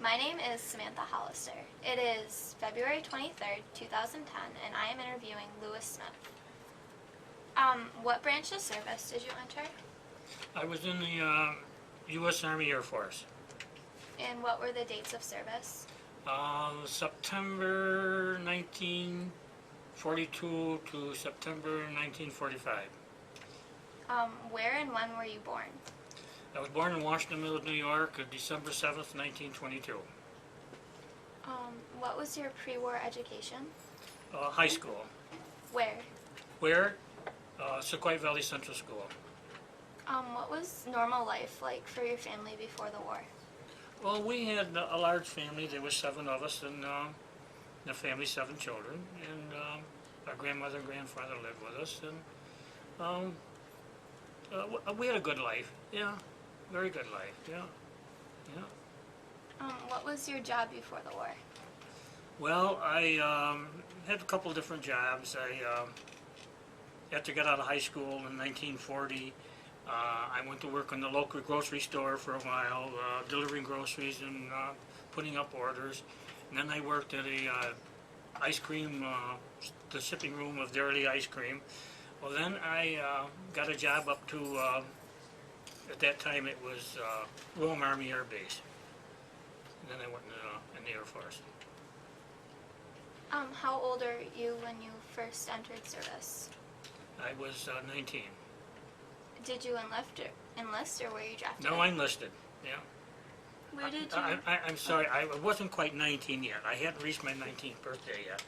My name is Samantha Hollister. It is February 23rd, 2010, and I am interviewing Lewis Smith. What branch of service did you enter? I was in the U.S. Army Air Force. And what were the dates of service? September 1942 to September 1945. Where and when were you born? I was born in Washington Mills, New York, on December 7th, 1922. What was your pre-war education? High school. Where? Where? Sequoia Valley Central School. What was normal life like for your family before the war? Well, we had a large family. There were 7 of us, and the family, 7 children, and our grandmother and grandfather lived with us, and we had a good life. Yeah, very good life. Yeah. What was your job before the war? Well, I had a couple different jobs. After I got out of high school in 1940, I went to work in the local grocery store for a while, delivering groceries and putting up orders. And then I worked at a ice cream, the shipping room of Dairy Ice Cream. Well, then I got a job up to, at that time it was Rome Army Air Base. And then I went in the Air Force. How old are you when you first entered service? I was 19. Did you enlist or were you drafted? No, I enlisted, yeah. Where did you... I'm sorry, I wasn't quite 19 yet. I hadn't reached my 19th birthday yet.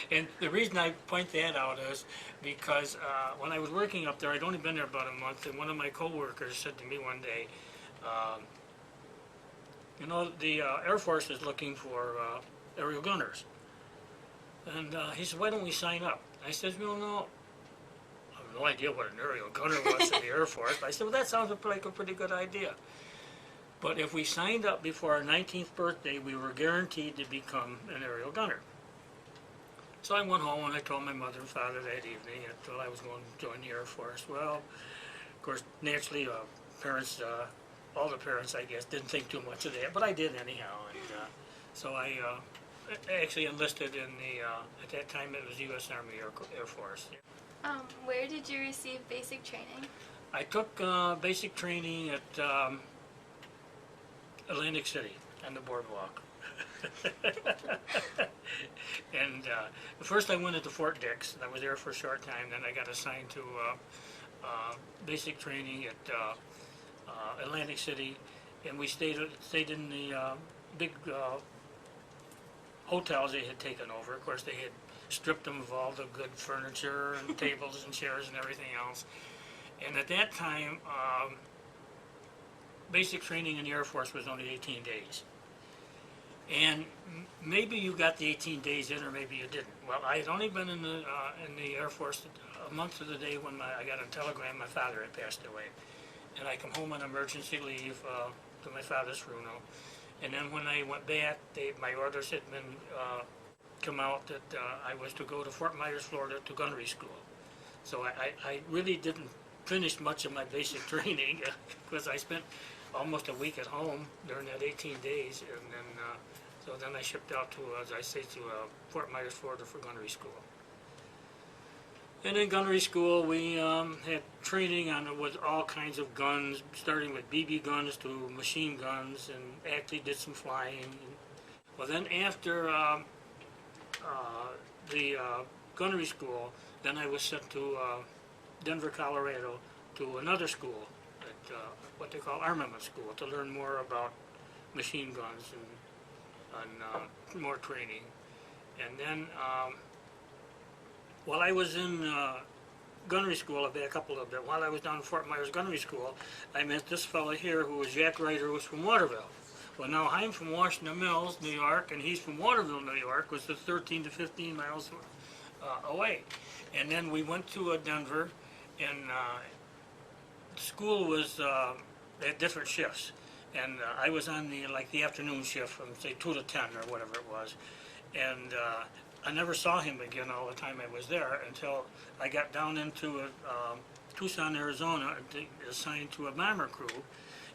And the reason I point that out is because when I was working up there, I'd only been there about a month, and one of my coworkers said to me one day, you know, the Air Force is looking for aerial gunners. And he said, why don't we sign up? I said, well, no. I have no idea what an aerial gunner was in the Air Force. I said, well, that sounds like a pretty good idea. But if we signed up before our 19th birthday, we were guaranteed to become an aerial gunner. So I went home and I told my mother and father that evening that I was going to join the Air Force. Well, of course, naturally, parents, all the parents, I guess, didn't think too much of that, but I did anyhow. And so I actually enlisted in the, at that time it was U.S. Army Air Force. Where did you receive basic training? I took basic training at Atlantic City on the boardwalk. And first I went into Fort Dix, and I was there for a short time. Then I got assigned to basic training at Atlantic City, and we stayed in the big hotels they had taken over. Of course, they had stripped them of all the good furniture and tables and chairs and everything else. And at that time, basic training in the Air Force was only 18 days. And maybe you got the 18 days in, or maybe you didn't. Well, I had only been in the Air Force a month to the day when I got a telegram my father had passed away. And I come home on emergency leave to my father's funeral. And then when I went back, my orders had been come out that I was to go to Fort Myers, Florida, to gunnery school. So I really didn't finish much of my basic training because I spent almost a week at home during that 18 days, and then so then I shipped out to, as I say, to Fort Myers, Florida for gunnery school. And in gunnery school, we had training on with all kinds of guns, starting with BB guns to machine guns, and actually did some flying. Well, then after the gunnery school, then I was sent to Denver, Colorado, to another school, at what they call armament school, to learn more about machine guns and more training. And then while I was in gunnery school, I had a couple of them. While I was down in Fort Myers Gunnery School, I met this fellow here who was Jack Ryder, who was from Waterville. Well, now I'm from Washington Mills, New York, and he's from Waterville, New York, which is 13 to 15 miles away. And then we went to Denver, and school was at different shifts. And I was on the afternoon shift from, say, 2 to 10 or whatever it was. And I never saw him again all the time I was there until I got down into Tucson, Arizona, assigned to a bomber crew.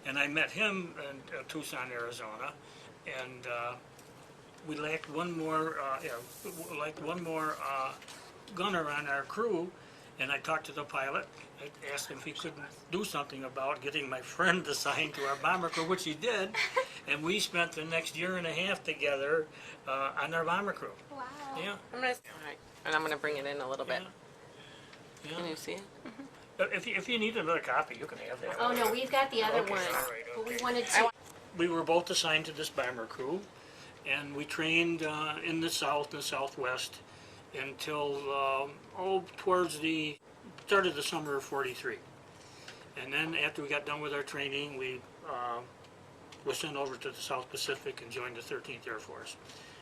And I met him in Tucson, Arizona, and we lacked one more, gunner on our crew, and I talked to the pilot. I asked him if he couldn't do something about getting my friend assigned to our bomber crew, which he did, and we spent the next year and a half together on our bomber crew. Wow. Yeah. All right, and I'm gonna bring it in a little bit. Yeah. Can you see it? If you need another copy, you can have that. Oh, no, we've got the other Okay, one. all right, But we okay. wanted to, We were both assigned to this bomber crew, and we trained in the south and southwest until towards the start of the summer of '43. And then after we got done with our training, we was sent over to the South Pacific and joined the 13th Air Force.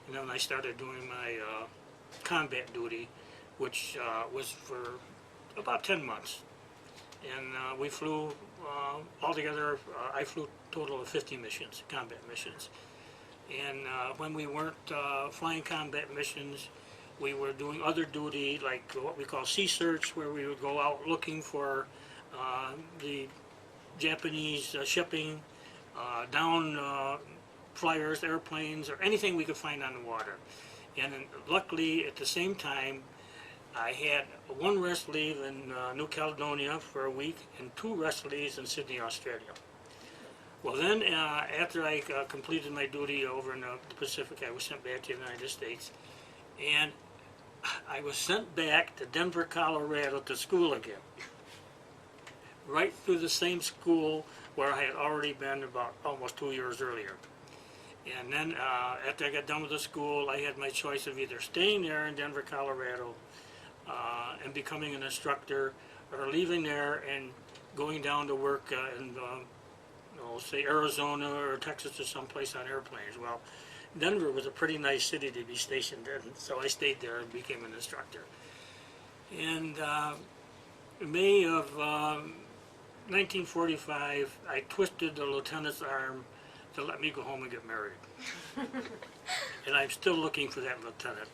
And then I started doing my combat duty, which was for about 10 months. And we flew altogether, I flew a total of 50 missions, combat missions. And when we weren't flying combat missions, we were doing other duty, like what we call sea search, where we would go out looking for the Japanese shipping, down flyers, airplanes, or anything we could find on the water. And then, luckily, at the same time, I had one rest leave in New Caledonia for a week and 2 rest leaves in Sydney, Australia. Well then, after I completed my duty over in the Pacific, I was sent back to the United States. And I was sent back to Denver, Colorado to school again. Right through the same school where I had already been about almost 2 years earlier. And then after I got done with the school, I had my choice of either staying there in Denver, Colorado, and becoming an instructor, or leaving there and going down to work in, say Arizona or Texas or someplace on airplanes. Well, Denver was a pretty nice city to be stationed in, so I stayed there and became an instructor. And in May of 1945, I twisted the lieutenant's arm to let me go home and get married. And I'm still looking for that lieutenant.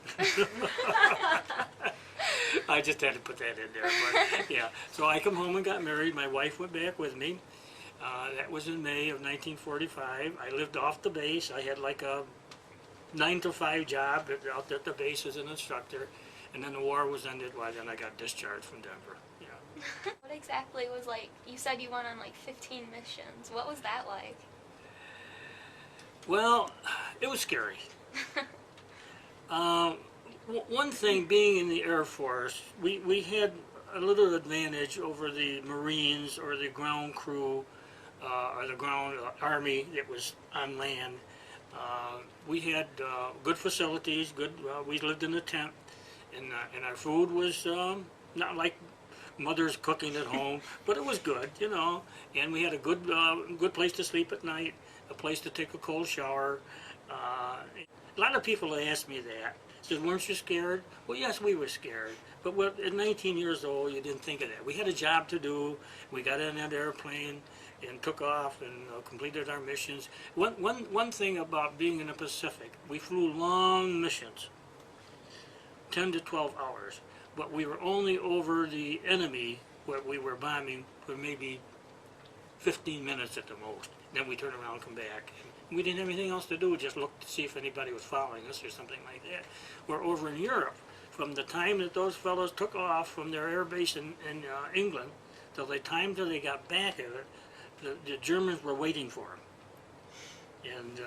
I just had to put that in there, but yeah. So I come home and got married. My wife went back with me. That was in May of 1945. I lived off the base. I had like a 9 to 5 job out at the base as an instructor. And then the war was ended. Well, then I got discharged from Denver. Yeah. What exactly was like, you said you went on like 15 missions. What was that like? Well, it was scary. One thing, being in the Air Force, we had a little advantage over the Marines or the ground crew or the ground army that was on land. We had good facilities, we lived in a tent, and our food was not like mother's cooking at home, but it was good, you know, and we had a good place to sleep at night, a place to take a cold shower. A lot of people ask me that. Said, weren't you scared? Well, yes, we were scared. But at 19 years old, you didn't think of that. We had a job to do. We got in that airplane and took off and completed our missions. One thing about being in the Pacific, we flew long missions, 10 to 12 hours. But we were only over the enemy, what we were bombing, for maybe 15 minutes at the most. Then we turn around and come back. We didn't have anything else to do, just look to see if anybody was following us or something like that. We're over in Europe. From the time that those fellows took off from their air base in England till the time till they got back at it, the Germans were waiting for them. And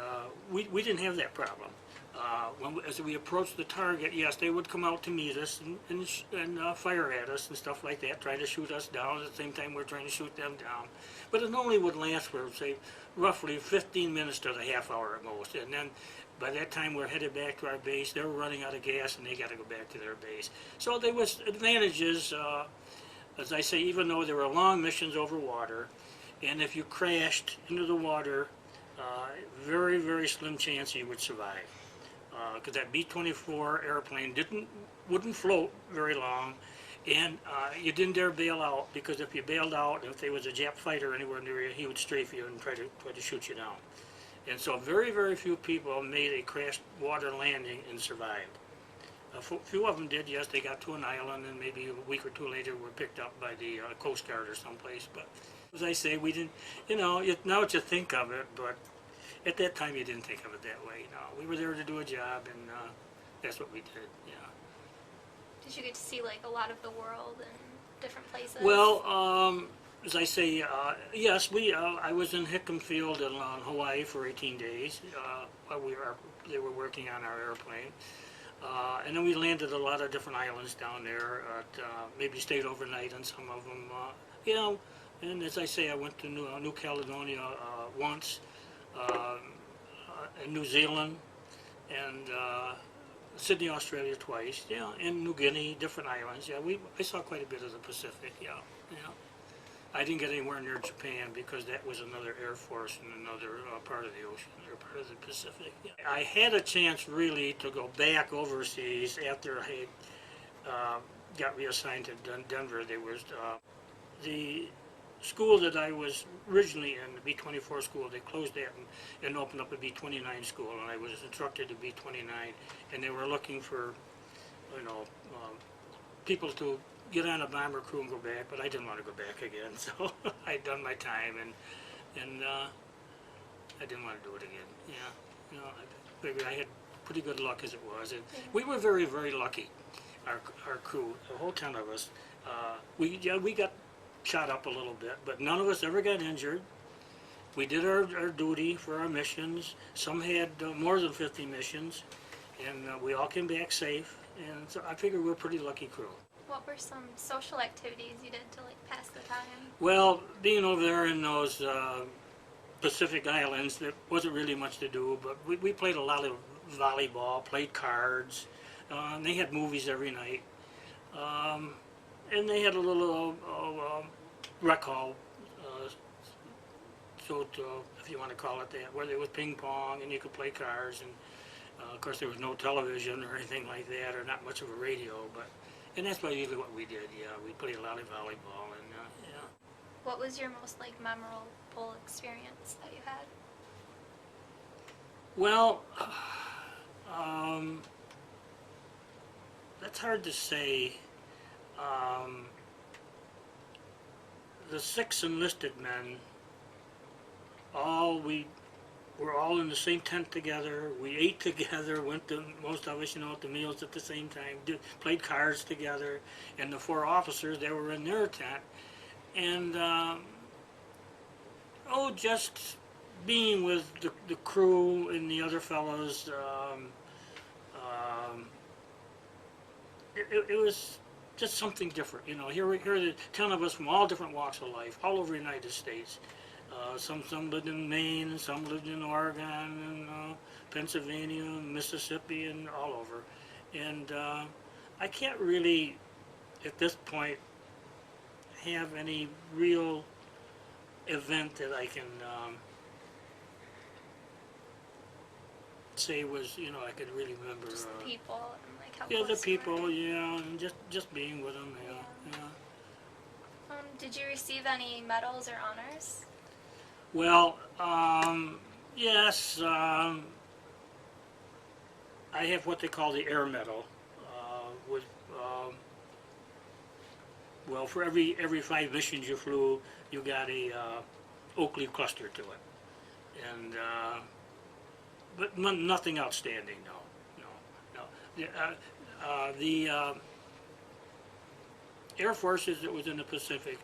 we didn't have that problem. As we approached the target, yes, they would come out to meet us and fire at us and stuff like that, trying to shoot us down at the same time we're trying to shoot them down. But it only would last for, say, roughly 15 minutes to the half hour at most. And then by that time we're headed back to our base. They were running out of gas and they got to go back to their base. So there was advantages, as I say, even though there were long missions over water. And if you crashed into the water, very, very slim chance you would survive. Because that B-24 airplane wouldn't float very long, and you didn't dare bail out, because if you bailed out, if there was a Jap fighter anywhere near you, he would strafe you and try to shoot you down. And so very, very few people made a crashed water landing and survived. A few of them did, yes, they got to an island, and maybe a week or two later were picked up by the Coast Guard or someplace, but As I say, we didn't, now that you think of it, but at that time you didn't think of it that way. No, we were there to do a job, and that's what we did. Yeah. Did you get to see like a lot of the world and different places? Well, as I say, yes, I was in Hickam Field in Hawaii for 18 days while they were working on our airplane. And then we landed a lot of different islands down there. Maybe stayed overnight on some of them. And as I say, I went to New Caledonia once, and New Zealand, and Sydney, Australia twice. Yeah, and New Guinea, different islands. Yeah, I saw quite a bit of the Pacific. Yeah. I didn't get anywhere near Japan because that was another Air Force in another part of the ocean, or part of the Pacific. Yeah. I had a chance really to go back overseas after I had got reassigned to Denver. There was the school that I was originally in, the B-24 school. They closed that and opened up a B-29 school, and I was instructed to B-29, and they were looking for, people to get on a bomber crew and go back, but I didn't want to go back again, so I'd done my time, and I didn't want to do it again. Yeah, I figured I had pretty good luck as it was, and we were very, very lucky. Our crew, the whole 10 of us, we got shot up a little bit, but none of us ever got injured. We did our duty for our missions. Some had more than 50 missions, and we all came back safe, and so I figure we're a pretty lucky crew. What were some social activities you did to like pass the time? Well, being over there in those Pacific Islands, there wasn't really much to do, but we played a lot of volleyball, played cards, and they had movies every night. And they had a little rec hall, if you want to call it that, where there was ping pong and you could play cards. And of course, there was no television or anything like that, or not much of a radio. And that's usually what we did. Yeah, we played a lot of volleyball, and yeah. What was your most like memorable experience that you had? Well, that's hard to say. The 6 enlisted men, we were all in the same tent together. We ate together, went to, most of us, to meals at the same time, played cards together. And the 4 officers, they were in their tent. And, just being with the crew and the other fellows, it was just something different. Here are the 10 of us from all different walks of life, all over the United States. Some lived in Maine, and some lived in Oregon, and Pennsylvania, and Mississippi, and all over. And I can't really, at this point, have any real event that I can say was, I could really remember. Just the people and like how Yeah, the close you people, were. yeah, and just being with them, yeah. Did you receive any medals or honors? Well, yes, I have what they call the Air Medal, with, well, for every 5 missions you flew, you got a oak leaf cluster to it, and but nothing outstanding, no. The Air Forces that was in the Pacific,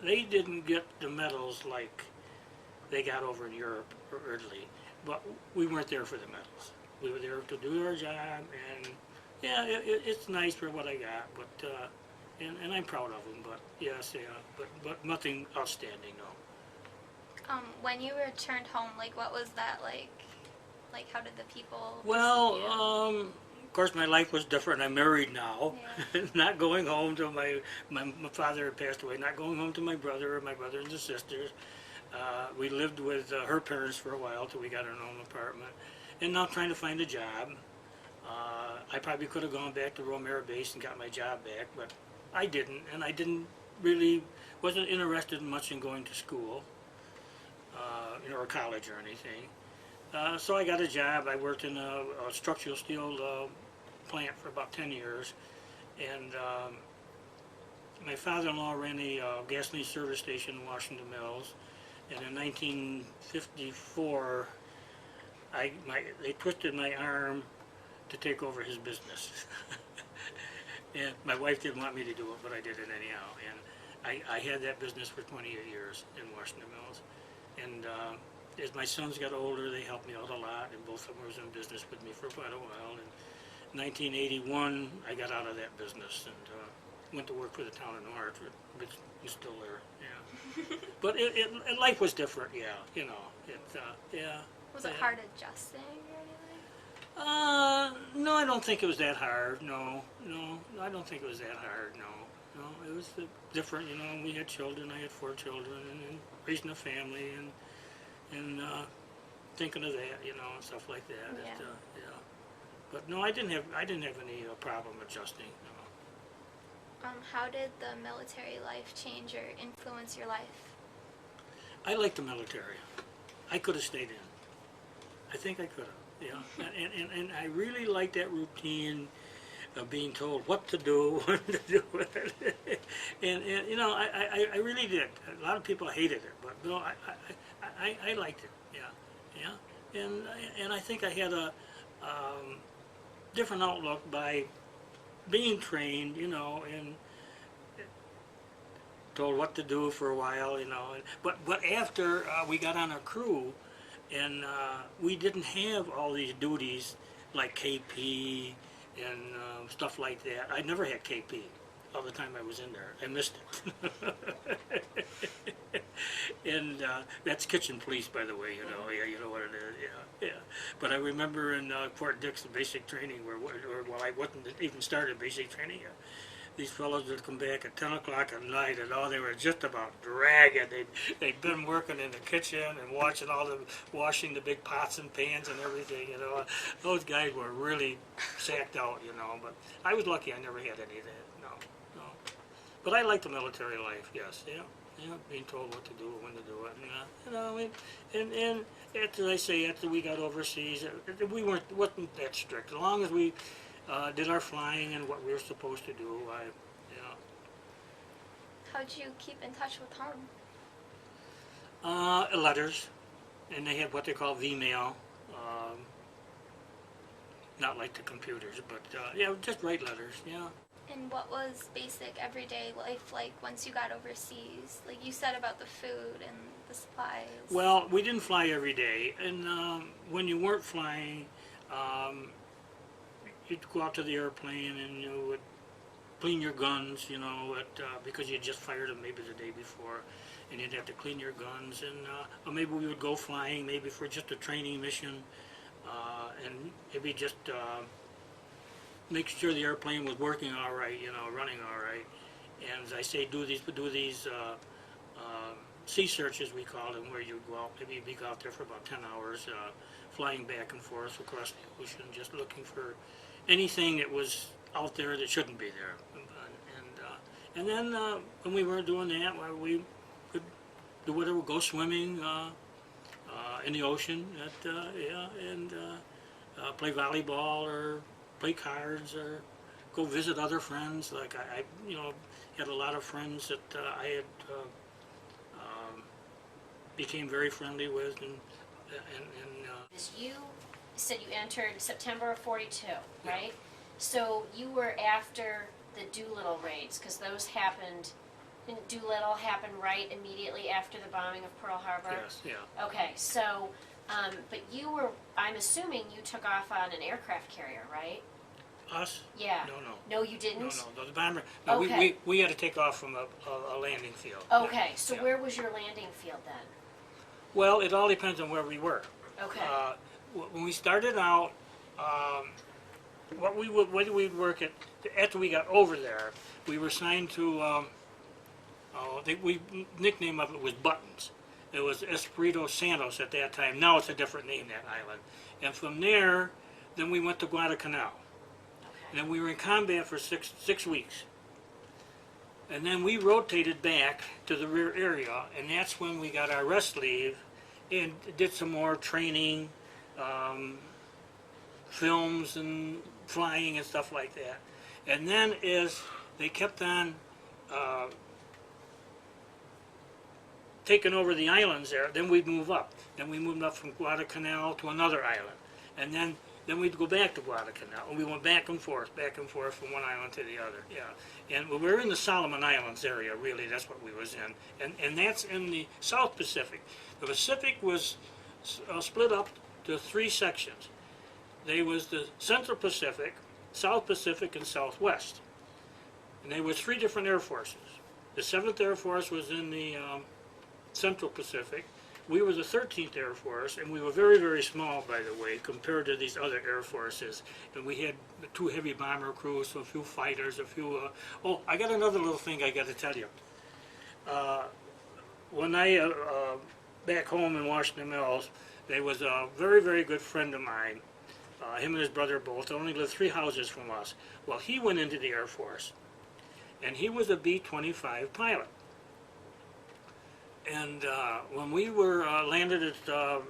they didn't get the medals like they got over in Europe or Italy, but we weren't there for the medals. We were there to do our job, and yeah, it's nice for what I got, but and I'm proud of them. But yes, yeah, but nothing outstanding, no. When you returned home, like what was that like? Like how did the people? Well, receive you? of course, my life was different. I'm married now. Yeah. Not going home to my father had passed away. Not going home to my brother or my brothers and sisters. We lived with her parents for a while till we got our own apartment, and now trying to find a job. I probably could have gone back to Rome Air Base and got my job back, but I didn't, and I wasn't interested much in going to school, or college or anything. So I got a job. I worked in a structural steel plant for about 10 years, and my father-in-law ran a gasoline service station in Washington Mills, and in 1954, they twisted my arm to take over his business. And my wife didn't want me to do it, but I did it anyhow. And I had that business for 28 years in Washington Mills. And as my sons got older, they helped me out a lot, and both of them was in business with me for quite a while. And in 1981, I got out of that business and went to work for the town of Hartford, but it's still there, yeah. But life was different, yeah, you know, yeah. Was it hard adjusting or anything? No, I don't think it was that hard, no, I don't think it was that hard, no, it was different, you know, we had children, I had 4 children, and raising a family, and thinking of that, you know, and stuff like that, Yeah. yeah. But no, I didn't have any problem adjusting, no. How did the military life change or influence your life? I liked the military. I could have stayed in. I think I could have, yeah. And I really liked that routine of being told what to do, when to do it. and you know, I really did. A lot of people hated it, but no, I liked it, yeah. And I think I had a different outlook by being trained, you know, and told what to do for a while, you know. But after we got on a crew, and we didn't have all these duties like KP and stuff like that. I never had KP all the time I was in there. I missed it. And that's kitchen police, by the way, you know. Yeah, you know what it is. Yeah. But I remember in Fort Dix, the basic training, where I wasn't even started basic training yet. These fellows would come back at 10 o'clock at night, and they were just about dragging. They'd been working in the kitchen and washing the big pots and pans and everything, you know. Those guys were really sacked out, you know. But I was lucky; I never had any of that. No. But I liked the military life. Yes, yeah, being told what to do, when to do it, and you know, and after after we got overseas, we wasn't that strict. As long as we did our flying and what we were supposed to do, How'd you keep in touch with home? Letters, and they had what they call V-mail, not like the computers, but yeah, just write letters, yeah. And what was basic everyday life like once you got overseas? Like you said about the food and the supplies. Well, we didn't fly every day, and when you weren't flying, you'd go out to the airplane and you would clean your guns, you know, because you just fired them maybe the day before, and you'd have to clean your guns, and or maybe we would go flying maybe for just a training mission, and maybe just make sure the airplane was working all right, you know, running all right. And as I say, do these sea searches, we call them, where you go out, maybe you'd be out there for about 10 hours, flying back and forth across the ocean, just looking for anything that was out there that shouldn't be there. And then when we weren't doing that, well, we could do whatever, go swimming in the ocean, and play volleyball or play cards or go visit other friends. Like I you know, had a lot of friends that I had became very friendly with, and You said you entered September of 42, right? So you were after the Doolittle raids, because those happened, didn't Doolittle happen right immediately after the bombing of Pearl Harbor? yes, yeah. Okay, so, but you were, I'm assuming you took off on an aircraft carrier, right? Us? Yeah. No. No, you didn't? No, the bomber. No, Okay. we had to take off from a landing field. Okay, so Yeah. where was your landing field then? Well, it all depends on where we were. Okay. When we started out, what we would work at after we got over there, we were assigned to. We nickname of it was Buttons. It was Espirito Santos at that time. Now it's a different name, that island. And from there, then we went to Guadalcanal. And then we were in combat for six weeks. And then we rotated back to the rear area, and that's when we got our rest leave and did some more training, films and flying and stuff like that. And then as they kept on taken over the islands there, then we'd move up. Then we moved up from Guadalcanal to another island. And then we'd go back to Guadalcanal. And we went back and forth from one island to the other, yeah. And we were in the Solomon Islands area, really, that's what we was in. And that's in the South Pacific. The Pacific was split up to 3 sections. There was the Central Pacific, South Pacific, and Southwest. And there were 3 different air forces. The 7th Air Force was in the Central Pacific. We were the 13th Air Force, and we were very, very small, by the way, compared to these other air forces. And we had 2 heavy bomber crews, so a few fighters, a few... oh, I got another little thing I got to tell you. When I, back home in Washington Mills, there was a very, very good friend of mine. Him and his brother both only lived 3 houses from us. Well, he went into the Air Force, and he was a B-25 pilot. And when we were landed at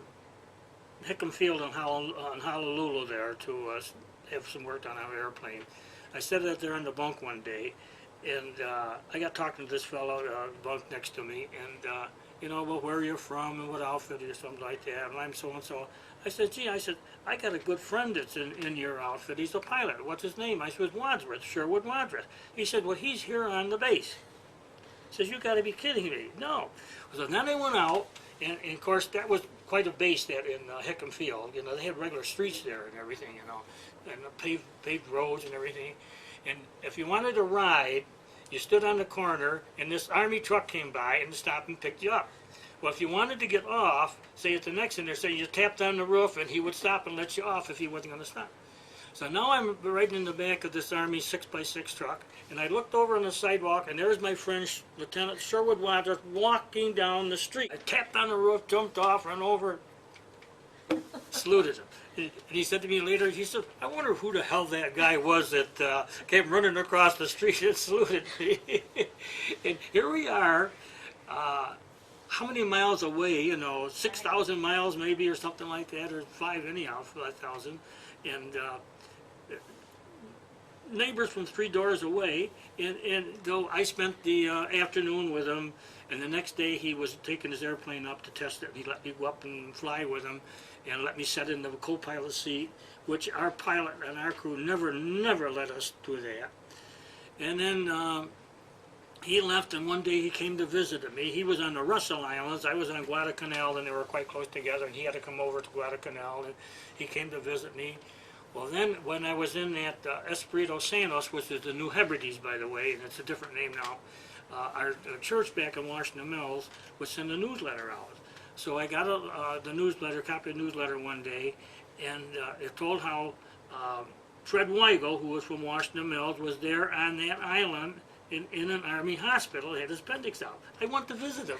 Hickam Field on Honolulu there to have some work on our airplane, I sat out there in the bunk one day, and I got talking to this fellow bunk next to me, and you know, well, where you're from and what outfit or something like that, and I'm so-and-so. I said, gee, I got a good friend that's in your outfit. He's a pilot. What's his name? I said, Wadsworth, Sherwood Wadsworth. He said, well, he's here on the base. He says, you got to be kidding me. No. So then they went out, and of course, that was quite a base that in Hickam Field. You know, they had regular streets there and everything, you know, and paved roads and everything. And if you wanted to ride, you stood on the corner, and this Army truck came by and stopped and picked you up. Well, if you wanted to get off, say at the next intersection, you tapped on the roof, and he would stop and let you off if he wasn't going to stop. So now I'm riding in the back of this Army 6x6 truck, and I looked over on the sidewalk, and there's my friend, Lieutenant Sherwood Wadsworth, walking down the street. I tapped on the roof, jumped off, ran over, saluted him. And he said to me later, he said, I wonder who the hell that guy was that came running across the street and saluted me. And here we are, how many miles away, you know, 6,000 miles maybe or something like that, or 5 anyhow, 5,000. And neighbors from 3 doors away, and though I spent the afternoon with him, and the next day he was taking his airplane up to test it. He let me go up and fly with him, and let me sit in the co-pilot seat, which our pilot and our crew never let us do that. And then he left, and one day he came to visit me. He was on the Russell Islands, I was on Guadalcanal, and they were quite close together, and he had to come over to Guadalcanal, and he came to visit me. Well, then, when I was in that Espiritu Santos, which is the New Hebrides, by the way, and it's a different name now, our church back in Washington Mills would send a newsletter out. So I got the newsletter, copy of the newsletter one day, and it told how Fred Weigel, who was from Washington Mills, was there on that island in an Army hospital, had his appendix out. I went to visit him.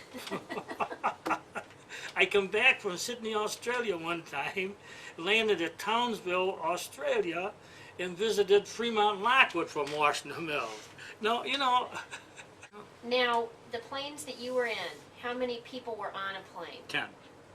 I come back from Sydney, Australia one time, landed at Townsville, Australia, and visited Fremont Lockwood from Washington Mills. No, you know. Now, the planes that you were in, how many people were on a plane? 10.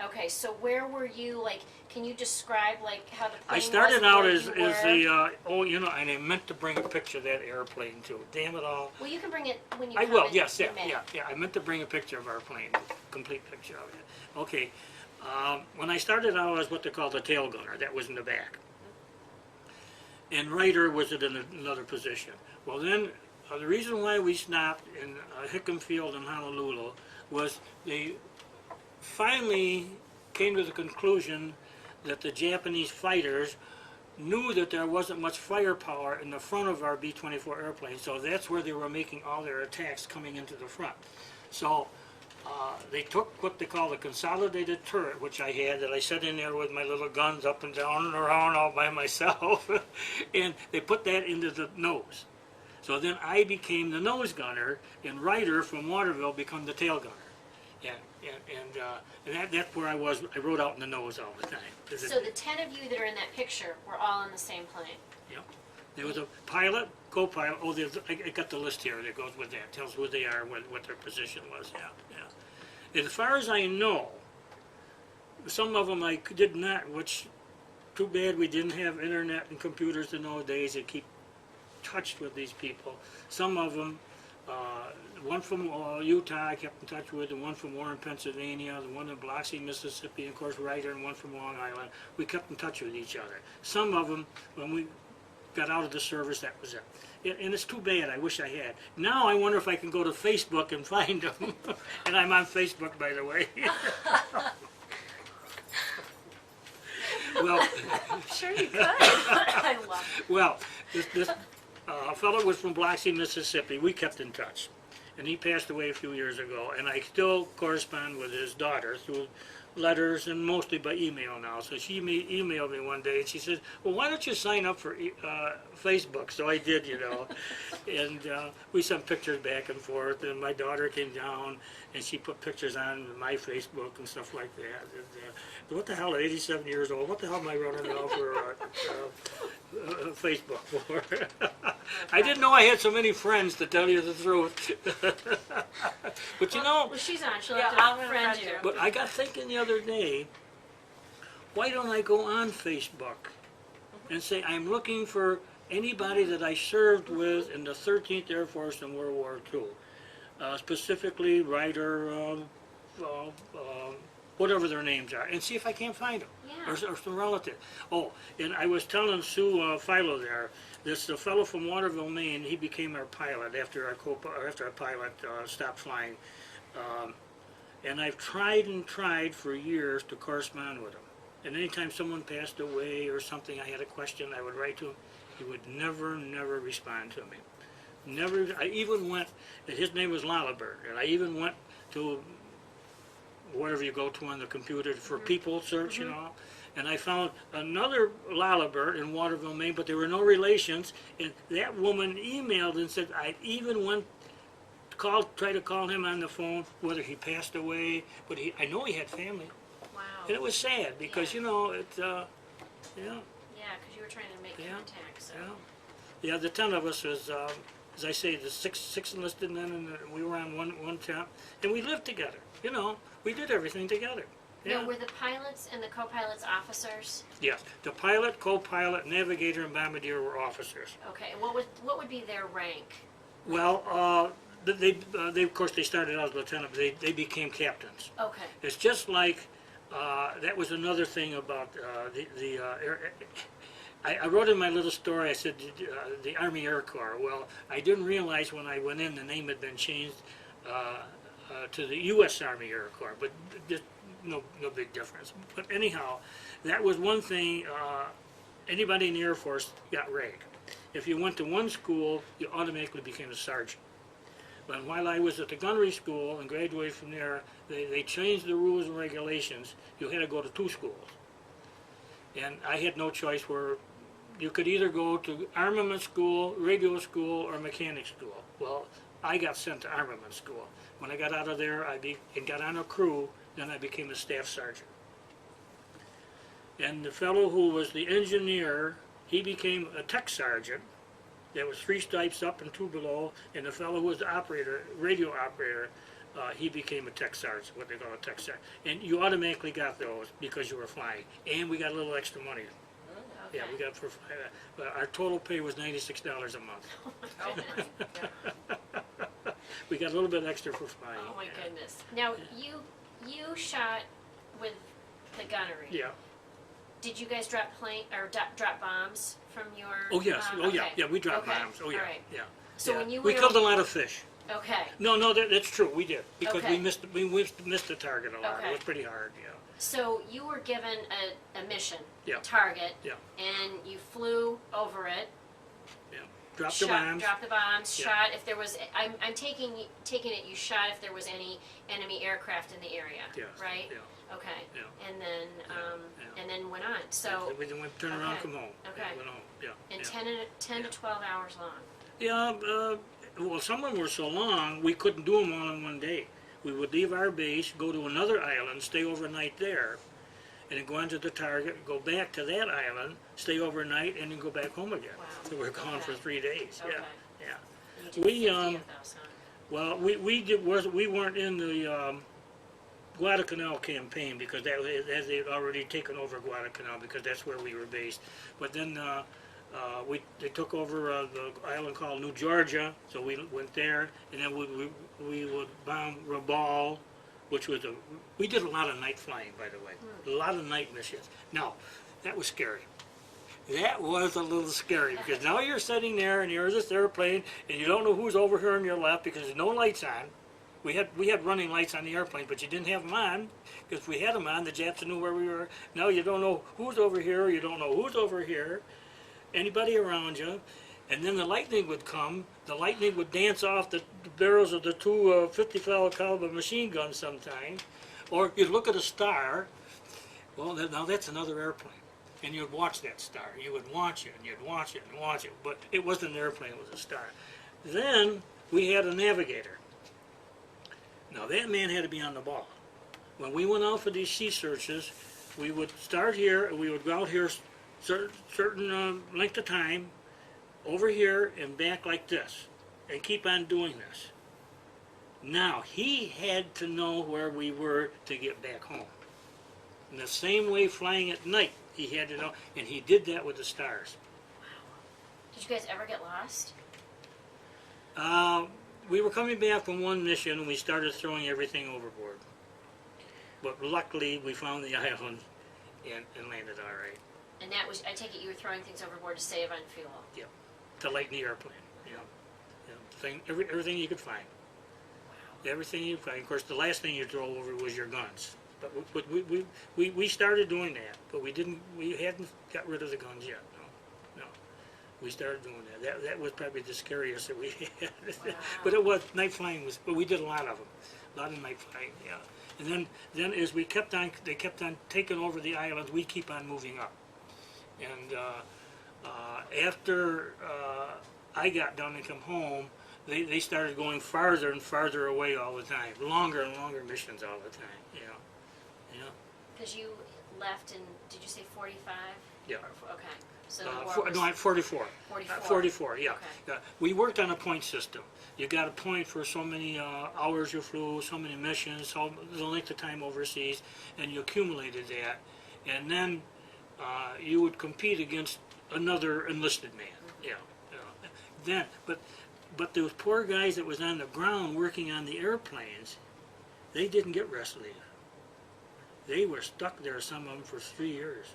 Okay, so where were you, like, can you describe, like, how the plane I started was out where as you the, were? you know, and I meant to bring a picture of that airplane too. Damn it all. Well, you can bring it when you I come will, in yes, in yeah, May. yeah. I meant to bring a picture of our plane, complete picture of it. Okay, when I started out, I was what they call the tail gunner. That was in the back. And Ryder was at another position. Well then, the reason why we stopped in Hickam Field in Honolulu was they finally came to the conclusion that the Japanese fighters knew that there wasn't much firepower in the front of our B-24 airplane, so that's where they were making all their attacks coming into the front. So they took what they call the consolidated turret, which I had, that I set in there with my little guns up and down and around all by myself, and they put that into the nose. So then I became the nose gunner, and Ryder from Waterville became the tail gunner. And that's where I was. I rode out in the nose all the time. So the 10 of you that are in that picture were all on the same plane? Yep. There was a pilot, co-pilot. Oh, I got the list here that goes with that. Tells who they are, what their position was. Yeah, yeah. As far as I know, some of them I did not, which, too bad we didn't have internet and computers in those days to keep touch with these people. Some of them One from Utah I kept in touch with, and one from Warren, Pennsylvania, the one in Biloxi, Mississippi, and of course Ryder, and one from Long Island. We kept in touch with each other. Some of them, when we got out of the service, that was it. And it's too bad, I wish I had. Now I wonder if I can go to Facebook and find them. And I'm on Facebook, by the way. Well, Sure you could. I love it. well, this fellow was from Biloxi, Mississippi. We kept in touch. And he passed away a few years ago. And I still correspond with his daughter through letters and mostly by email now. So she emailed me one day and she said, well, why don't you sign up for Facebook? So I did, you know. And we sent pictures back and forth. And my daughter came down and she put pictures on my Facebook and stuff like that. And, what the hell, at 87 years old, what the hell am I running now for Facebook for? I didn't know I had so many friends, to tell you the truth. But you know, Well, she's on. She'll Yeah, have to I'm gonna friend friend you. you. but I got thinking the other day, why don't I go on Facebook and say I'm looking for anybody that I served with in the 13th Air Force in World War II, specifically Ryder, whatever their names are, and see if I can't find them, Yeah. or some relative. Oh, and I was telling Sue Philo there, this fellow from Waterville, Maine, he became our pilot after our pilot stopped flying. And I've tried and tried for years to correspond with him. And anytime someone passed away or something, I had a question, I would write to him. He would never respond to me. Never. I even went, his name was Lalibert, and I even went to whatever you go to on the computer for people search, you know. And I found another Lalibert in Waterville, Maine, but there were no relations. And that woman emailed and said, I even tried to call him on the phone, whether he passed away, but I know he had family. Wow. And it was sad because, Yeah. you know, Yeah, because you were trying to make Yeah. contact. So. yeah, the 10 of us was, as I say, the six enlisted men, and we were on one tent, and we lived together, you know, we did everything together. Yeah. Now, were the pilots and the co-pilots officers? Yes, the pilot, co-pilot, navigator, and bombardier were officers. Okay, and what would be their rank? Well, they of course they started out as lieutenant, but they became captains. Okay. It's just like that was another thing about I wrote in my little story. I said the Army Air Corps. Well, I didn't realize when I went in the name had been changed to the U.S. Army Air Corps, but just no big difference. But anyhow, that was one thing. Anybody in the Air Force got rank. If you went to one school, you automatically became a sergeant. But while I was at the gunnery school and graduated from there, they changed the rules and regulations. You had to go to 2 schools. And I had no choice where you could either go to armament school, radio school, or mechanic school. Well, I got sent to armament school. When I got out of there, and got on a crew, then I became a staff sergeant. And the fellow who was the engineer, he became a tech sergeant. There was 3 stripes up and 2 below, and the fellow who was the operator, radio operator, he became a tech sergeant, what they call a tech sergeant. And you automatically got those because you were flying. And we got a little extra money. Okay. Yeah, we got our total pay was $96 a month. Oh my goodness. We got a little bit extra for flying. Oh my yeah. goodness. Now you shot with the gunnery. Yeah. Did you guys drop drop bombs from your? Oh yes. Oh yeah. okay. Yeah. We dropped Okay. bombs. Oh yeah. All right. Yeah. So yeah. when you we were- killed a lot of fish. Okay. No, that's true. We did because Okay. we missed the target a lot. Okay. It was pretty hard. Yeah. So you were given a mission, Yeah. a target, Yeah. and you flew over it. Yeah. Dropped the bombs. Dropped the bombs. Yeah. Shot if there was. I'm taking it. You shot if there was any enemy aircraft in the area. Yes. Right. Yeah. Okay. Yeah. And then yeah. and then went on. So we then went turn around, okay. come home. Okay. Yeah, went home. Yeah. and yeah. 10 to 12 hours long. Yeah, well, some of them were so long, we couldn't do them all in one day. We would leave our base, go to another island, stay overnight there, and then go onto the target, go back to that island, stay overnight, and then go back home again. Wow. So we're gone for 3 days. Okay. Yeah, You did We, 50 of those, huh? Well, we weren't in the Guadalcanal campaign because as they'd already taken over Guadalcanal because that's where we were based. But then They took over the island called New Georgia, so we went there, and then we would bomb Rabaul, which was we did a lot of night flying, by the way, a lot of night missions. Now, that was scary. That was a little scary, because now you're sitting there and you're this airplane, and you don't know who's over here on your left because there's no lights on. We had running lights on the airplane, but you didn't have them on, because if we had them on, the Japs knew where we were. Now you don't know who's over here, you don't know who's over here, anybody around you, and then the lightning would come. The lightning would dance off the barrels of the two 50 caliber machine guns sometimes, or you'd look at a star. Well, now that's another airplane, and you'd watch that star. You would watch it, and you'd watch it, and watch it, but it wasn't an airplane, it was a star. Then we had a navigator. Now that man had to be on the ball. When we went out for these sea searches, we would start here, and we would go out here certain length of time, over here and back like this, and keep on doing this. Now, he had to know where we were to get back home. In the same way flying at night, he had to know, and he did that with the stars. Did you guys ever get lost? We were coming back from one mission, and we started throwing everything overboard. But luckily, we found the island and landed all right. And that was, I take it you were throwing things overboard to save on fuel. Yep, to lighten the airplane. Everything you could find. Wow. Everything you could find. Of course, the last thing you throw over was your guns. But we started doing that, but we hadn't got rid of the guns yet. No. We started doing that. That was probably the scariest that we had. Wow. But it was, night flying was, but we did a lot of them. A lot of night flying, yeah. And then as they kept on taking over the islands, we keep on moving up. And after I got done and come home, they started going farther and farther away all the time. Longer and longer missions all the time, yeah. Because you left in, did you say 45? Yeah. Okay. So the war was No, 44. 44. 44, yeah. Okay. Yeah. We worked on a point system. You got a point for so many hours you flew, so many missions, so the length of time overseas, and you accumulated that. And then you would compete against another enlisted man. Yeah. Then, but those poor guys that was on the ground working on the airplanes, they didn't get rest leave. They were stuck there, some of them, for 3 years.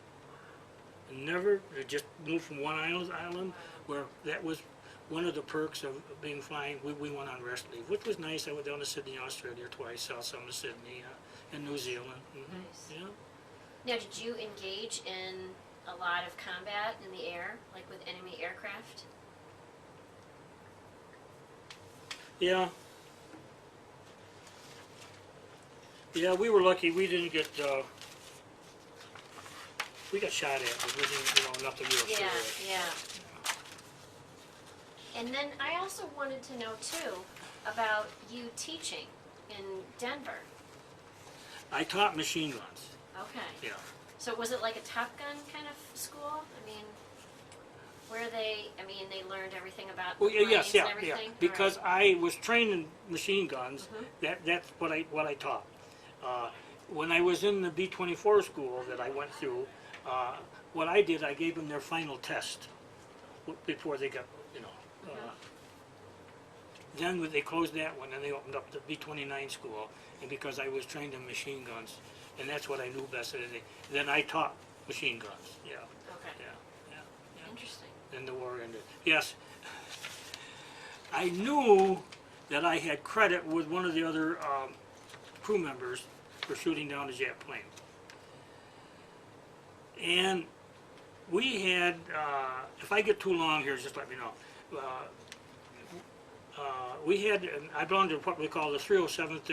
And they just moved from one island, where that was one of the perks of being flying. We went on rest leave, which was nice. I went down to Sydney, Australia twice, saw some of Sydney, and New Zealand. Nice. Yeah. Now, did you engage in a lot of combat in the air, like with enemy aircraft? Yeah. Yeah, we were lucky. We didn't get. We got shot at, but we didn't, nothing real serious. Yeah. And then I also wanted to know too about you teaching in Denver. I taught machine guns. Okay. Yeah. So was it like a Top Gun kind of school? I mean, they learned everything about Well, planes yes, yeah, and everything? yeah. Because I was trained in machine guns. Mhm. That's what I taught. When I was in the B-24 school that I went through, what I did, I gave them their final test before they got, Then they closed that one, and they opened up the B-29 school, and because I was trained in machine guns, and that's what I knew best. Then I taught machine guns. Yeah. Okay. Yeah. Interesting. Then the war ended. Yes. I knew that I had credit with one of the other crew members for shooting down the jet plane. And we had, if I get too long here, just let me know. We had, I belonged to what we call the 307th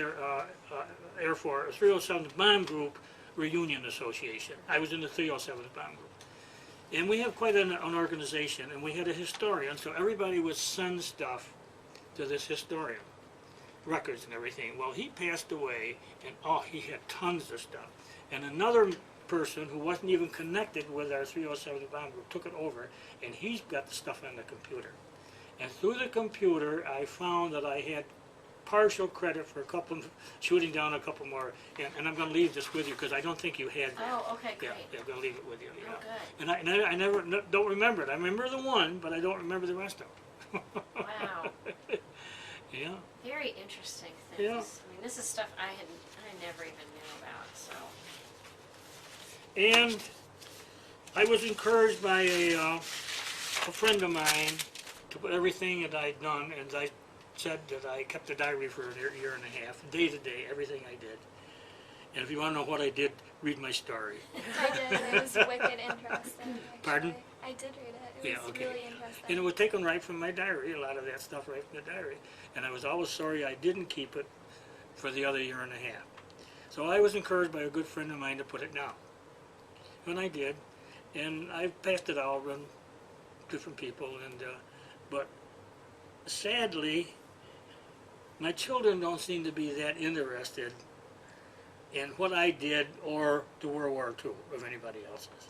Air Force, 307th Bomb Group Reunion Association. I was in the 307th Bomb Group. And we have quite an organization, and we had a historian, so everybody would send stuff to this historian, records and everything. Well, he passed away, and he had tons of stuff. And another person who wasn't even connected with our 307th Bomb Group took it over, and he's got the stuff on the computer. And through the computer, I found that I had partial credit for a couple, shooting down a couple more, and I'm going to leave this with you because I don't think you had that. Oh, okay, Yeah, great. yeah, I'm going to leave it with you. Yeah. Oh, good. And I never don't remember it. I remember the one, but I don't remember the rest of them. Wow. Yeah. Very interesting things. Yeah. I mean, this is stuff I never even knew about, so. And I was encouraged by a friend of mine to put everything that I'd done, and I said that I kept a diary for a year and a half, day to day, everything I did. And if you want to know what I did, read my story. I did. It was wicked interesting. Actually. Pardon? I did read it. It was Yeah, okay. really interesting. And it was taken right from my diary, a lot of that stuff right from the diary. And I was always sorry I didn't keep it for the other year and a half. So I was encouraged by a good friend of mine to put it down. And I did. And I've passed it all around different people. And but sadly, my children don't seem to be that interested in what I did or the World War II of anybody else's.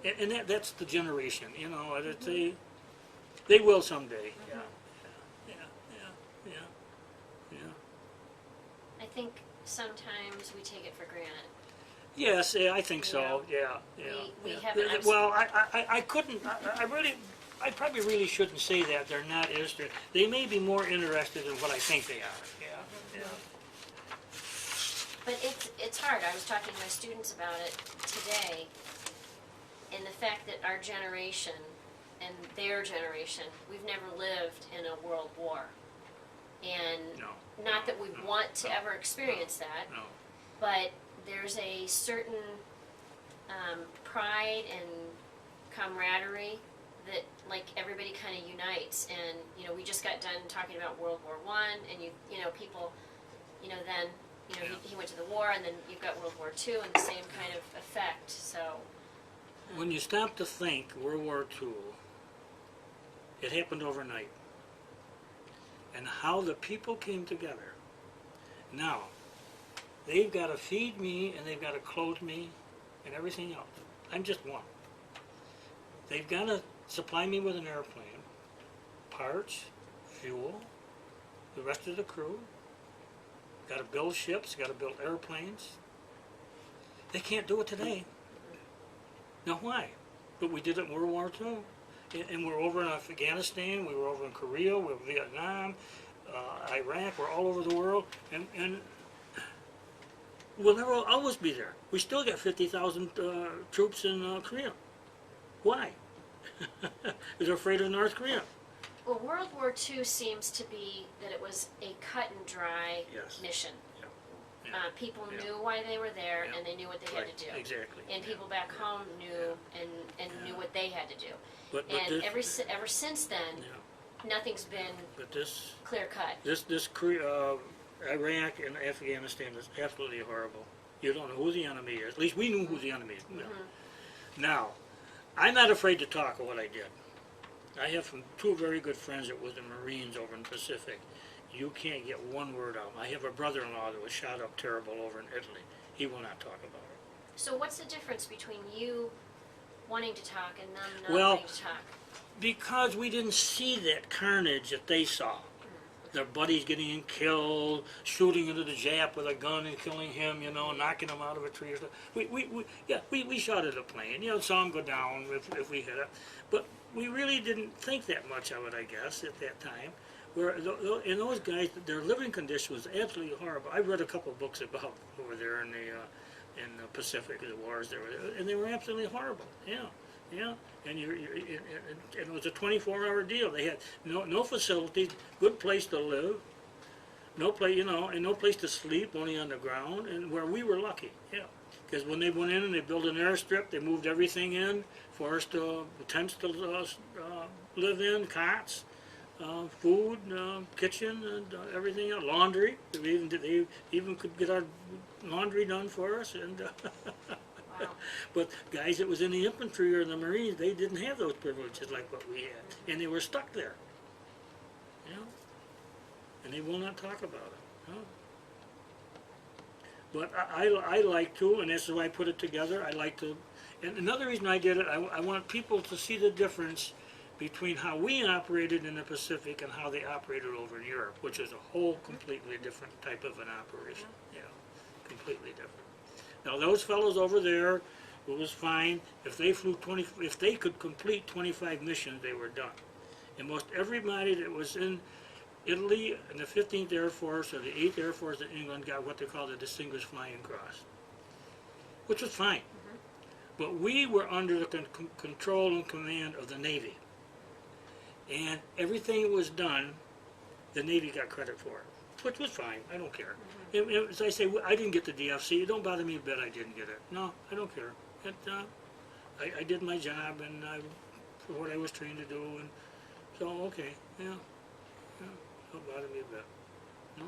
Yeah, and that's the generation, you know. That they will someday. Yeah, yeah, yeah, yeah, yeah. I think sometimes we take it for granted. Yes, yeah, I think so. Yeah, yeah. We yeah. haven't- Well, I couldn't. I probably really shouldn't say that they're not interested. They may be more interested in what I think they are. Yeah, yeah. But it's hard. I was talking to my students about it today, and the fact that our generation and their generation, we've never lived in a world war. And No. not that we no, want to no, ever experience that, No. but there's a certain pride and camaraderie that, like, everybody kind of unites. And you know, we just got done talking about World War I, and you know, people, you know, then you know, Yeah. he went to the war, and then you've got World War II, and the same kind of effect. So When you stop to think, World War II, it happened overnight. And how the people came together. Now, they've got to feed me, and they've got to clothe me, and everything else. I'm just one. They've got to supply me with an airplane, parts, fuel, the rest of the crew. Got to build ships, got to build airplanes. They can't do it today. Now why? But we did it in World War II. And we're over in Afghanistan, we were over in Korea, we were in Vietnam, Iraq, we're all over the world. And we'll never always be there. We still got 50,000 troops in Korea. Why? They're afraid of North Korea. well, World War II seems to be that it was a cut and dry Yes. mission. Yeah. Yeah. People Yeah. knew why they were there, Yeah. and they knew what they Right, had to do. exactly. And Yeah. people back home knew and knew what they had to do. But And this, ever since then, yeah. nothing's been But this clear cut. Iraq and Afghanistan is absolutely horrible. You don't know who the enemy is. At least we knew who the enemy is. Now, I'm not afraid to talk of what I did. I have two very good friends that was the Marines over in the Pacific. You can't get one word out. I have a brother-in-law that was shot up terrible over in Italy. He will not talk about it. So what's the difference between you wanting to talk and them not Well, wanting to talk? Because we didn't see that carnage that they saw. Their buddies getting killed, shooting into the Jap with a gun and killing him, you know, knocking him out of a tree or something. We shot at a plane, you know, saw him go down if we hit it. But we really didn't think that much of it, I guess, at that time. Where in those guys, their living condition was absolutely horrible. I've read a couple of books about over there in the Pacific, the wars there, and they were absolutely horrible. Yeah, yeah. And it was a 24-hour deal. They had no facilities, good place to live, no place, you know, and no place to sleep, only on the ground. And where we were lucky, yeah. Because when they went in and they built an airstrip, they moved everything in for us to tents to live in, cots. Food, kitchen, and everything else, laundry. They even could get our laundry done for us. And Wow. but guys that was in the infantry or the Marines, they didn't have those privileges like what we had, and they were stuck there. You know, and they will not talk about it. You know? But I like to, and this is why I put it together. I like to, and another reason I did it, I want people to see the difference between how we operated in the Pacific and how they operated over in Europe, which is a whole completely different type of an operation. Yeah, completely different. Now those fellows over there, it was fine. If they flew if they could complete 25 missions, they were done. And most everybody that was in Italy and the 15th Air Force or the 8th Air Force in England got what they call the Distinguished Flying Cross, which was fine. But we were under the control and command of the Navy. And everything that was done, the Navy got credit for it, which was fine. I don't care. As I say, I didn't get the DFC. It don't bother me a bit I didn't get it. No, I don't care. I did my job and for what I was trained to do, and so okay, yeah, don't bother me a bit. No.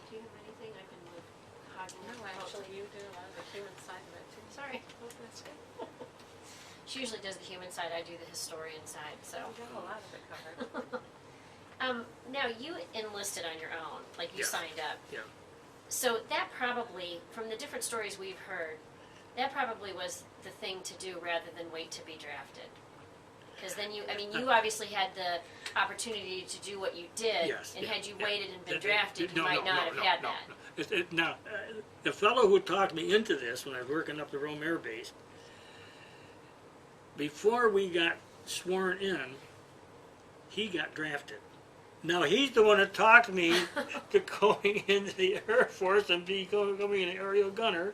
Do you have anything I can look hog No, actually, you do a lot of the human side of it too. Sorry. Oh, that's good. She usually does the human side, I do the historian side, so. You have a lot of it covered. Now you enlisted on your own, like you Yeah. signed up. Yeah. So that probably, from the different stories we've heard, that probably was the thing to do rather than wait to be drafted. Because then you obviously had the opportunity to do what you did, Yes, and yeah, had you yeah. waited and been That- drafted, you no, might no, not no, have had no, that. no. Now, the fellow who talked me into this when I was working up the Rome Air Base, before we got sworn in, he got drafted. Now he's the one that talked me to going into the Air Force and becoming an aerial gunner.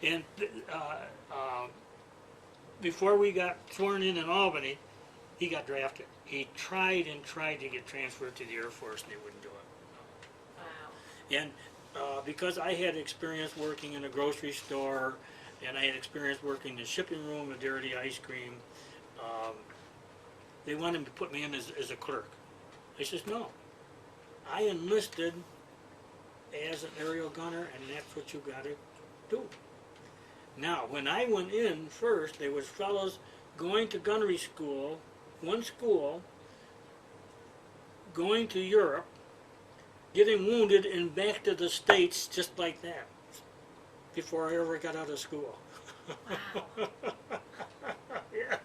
And before we got sworn in Albany, he got drafted. He tried and tried to get transferred to the Air Force, and they wouldn't do it. Wow. And because I had experience working in a grocery store, and I had experience working in the shipping room with dirty ice cream, they wanted to put me in as a clerk. I says, no. I enlisted as an aerial gunner, and that's what you got to do. Now, when I went in first, there was fellows going to gunnery school, one school, going to Europe, getting wounded, and back to the States just like that, before I ever got out of school. Wow. Yeah.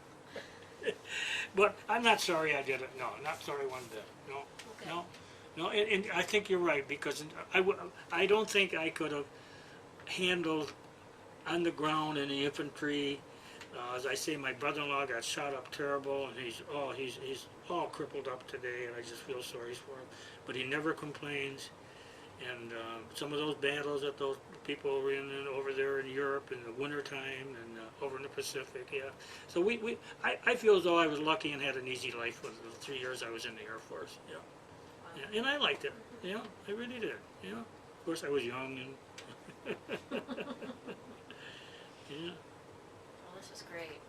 But I'm not sorry I did it. No, not sorry one bit. No, Okay. no, and I think you're right, because I don't think I could have handled on the ground in the infantry. As I say, my brother-in-law got shot up terrible, and he's all crippled up today, and I just feel sorry for him. But he never complains. And some of those battles that those people were in over there in Europe in the wintertime and over in the Pacific, yeah. So I feel as though I was lucky and had an easy life for the 3 years I was in the Air Force, yeah. Yeah, and I liked it, yeah, I really did, yeah. Of course, I was young and, yeah. Well, this was great.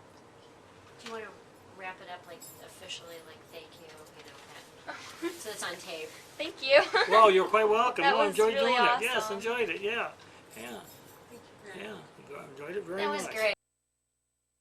Do you want to wrap it up, like, officially, like, thank you, that, so it's on tape? Thank you. Well, you're quite welcome. That No, I was enjoyed really doing it. Yes, awesome. enjoyed it, yeah, yeah, Thank you very much. yeah. Enjoyed it very That much. was great.